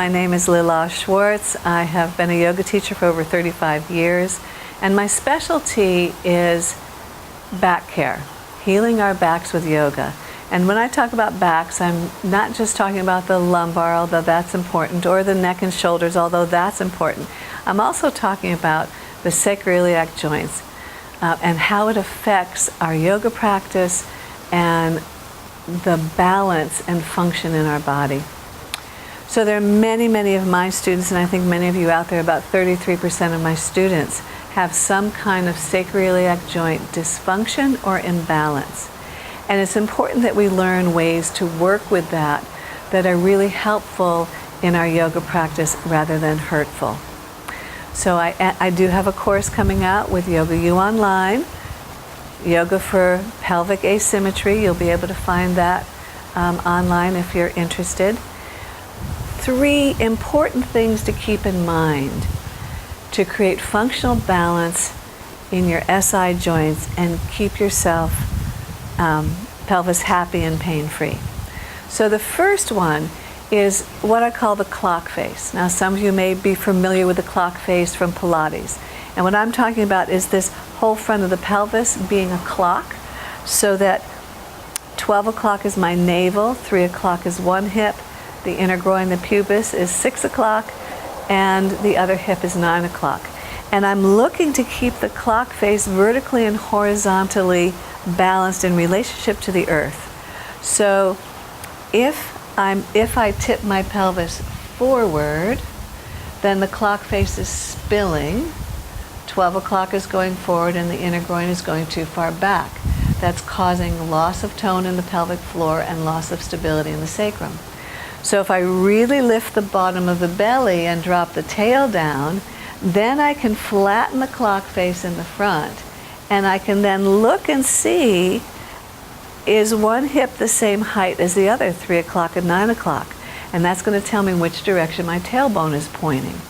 My name is Lillah Schwartz. I have been a yoga teacher for over 35 years, and my specialty is back care, healing our backs with yoga. And when I talk about backs, I'm not just talking about the lumbar, although that's important, or the neck and shoulders, although that's important. I'm also talking about the sacroiliac joints and how it affects our yoga practice and the balance and function in our body. So there are many, many of my students, and I think many of you out there, about 33% of my students, have some kind of sacroiliac joint dysfunction or imbalance. And it's important that we learn ways to work with that are really helpful in our yoga practice rather than hurtful. So I do have a course coming out with Yoga U Online, Yoga for Pelvic Asymmetry. You'll be able to find that online if you're interested. 3 important things to keep in mind to create functional balance in your SI joints and keep yourself pelvis happy and pain-free. So the first one is what I call the clock face. Now some of you may be familiar with the clock face from Pilates. And what I'm talking about is this whole front of the pelvis being a clock, so that 12 o'clock is my navel, 3 o'clock is one hip, the inner groin, the pubis is 6 o'clock, and the other hip is 9 o'clock. And I'm looking to keep the clock face vertically and horizontally balanced in relationship to the earth. So if I tip my pelvis forward, then the clock face is spilling. 12 o'clock is going forward and the inner groin is going too far back. That's causing loss of tone in the pelvic floor and loss of stability in the sacrum. So if I really lift the bottom of the belly and drop the tail down, then I can flatten the clock face in the front, and I can then look and see, is one hip the same height as the other, 3 o'clock and 9 o'clock? And that's going to tell me which direction my tailbone is pointing.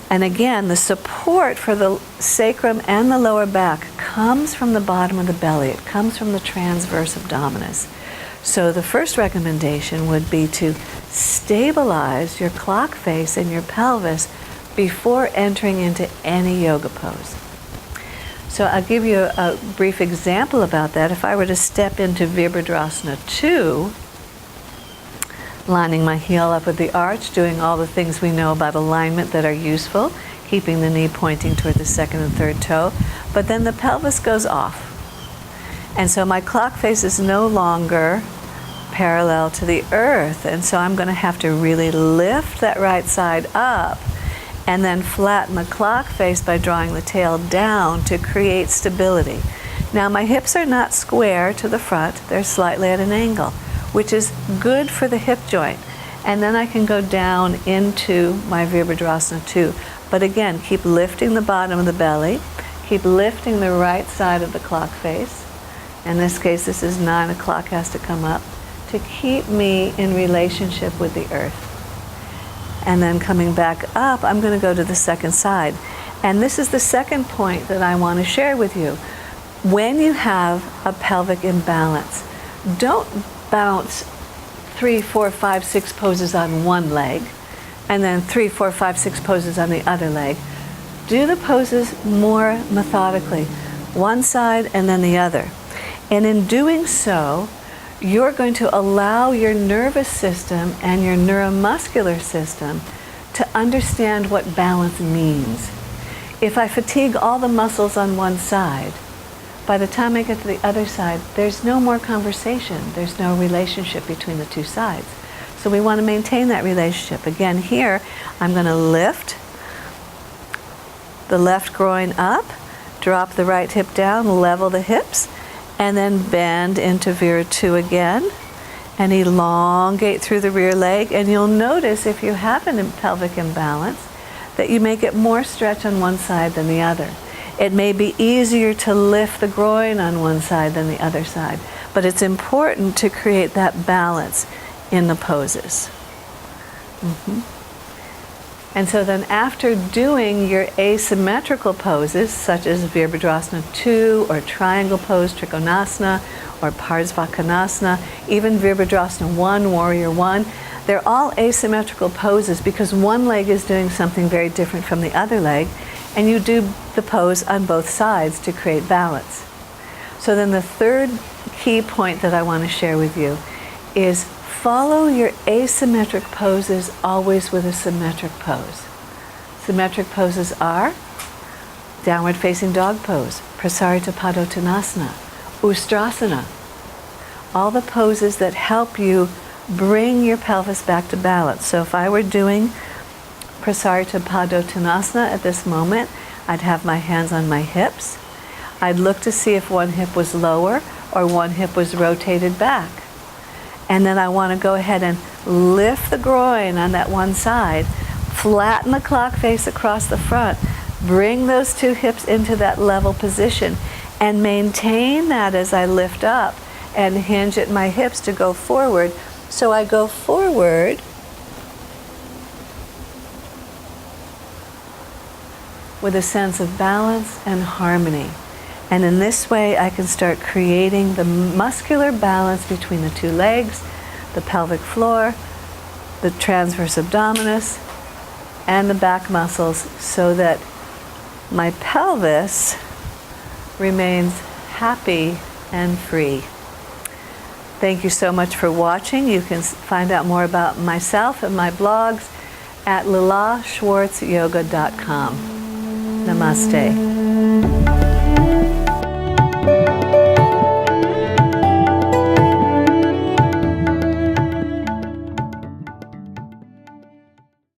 And again, the support for the sacrum and the lower back comes from the bottom of the belly. It comes from the transverse abdominis. So the first recommendation would be to stabilize your clock face and your pelvis before entering into any yoga pose. So I'll give you a brief example about that. If I were to step into Virabhadrasana 2, lining my heel up with the arch, doing all the things we know about alignment that are useful, keeping the knee pointing toward the second and third toe, but then the pelvis goes off. And so my clock face is no longer parallel to the earth, and so I'm going to have to really lift that right side up and then flatten the clock face by drawing the tail down to create stability. Now my hips are not square to the front, they're slightly at an angle, which is good for the hip joint. And then I can go down into my Virabhadrasana 2. But again, keep lifting the bottom of the belly, keep lifting the right side of the clock face. In this case, this is 9 o'clock, has to come up, to keep me in relationship with the earth. And then coming back up, I'm going to go to the second side. And this is the second point that I want to share with you. When you have a pelvic imbalance, don't bounce 3, 4, 5, 6 poses on one leg, and then 3, 4, 5, 6 poses on the other leg. Do the poses more methodically, one side and then the other. And in doing so, you're going to allow your nervous system and your neuromuscular system to understand what balance means. If I fatigue all the muscles on one side, by the time I get to the other side, there's no more conversation. There's no relationship between the two sides. So we want to maintain that relationship. Again, here, I'm going to lift the left groin up, drop the right hip down, level the hips, and then bend into Vira 2 again, and elongate through the rear leg. And you'll notice if you have a pelvic imbalance that you may get more stretch on one side than the other. It may be easier to lift the groin on one side than the other side, but it's important to create that balance in the poses. And so then after doing your asymmetrical poses, such as Virabhadrasana 2, or triangle pose, Trikonasana, or Parsvakonasana, even Virabhadrasana 1, Warrior 1, They're all asymmetrical poses because one leg is doing something very different from the other leg, and you do the pose on both sides to create balance. So then the third key point that I want to share with you is follow your asymmetric poses always with a symmetric pose. Symmetric poses are downward facing dog pose, Prasarita Padottanasana, Ustrasana. All the poses that help you bring your pelvis back to balance. So if I were doing Prasarita Padottanasana at this moment, I'd have my hands on my hips. I'd look to see if one hip was lower or one hip was rotated back. And then I want to go ahead and lift the groin on that one side, flatten the clock face across the front, bring those two hips into that level position, and maintain that as I lift up and hinge at my hips to go forward. So I go forward with a sense of balance and harmony. And in this way, I can start creating the muscular balance between the two legs, the pelvic floor, the transverse abdominis, and the back muscles, so that my pelvis remains happy and free. Thank you so much for watching. You can find out more about myself and my blogs at lillahschwartzyoga.com. Namaste.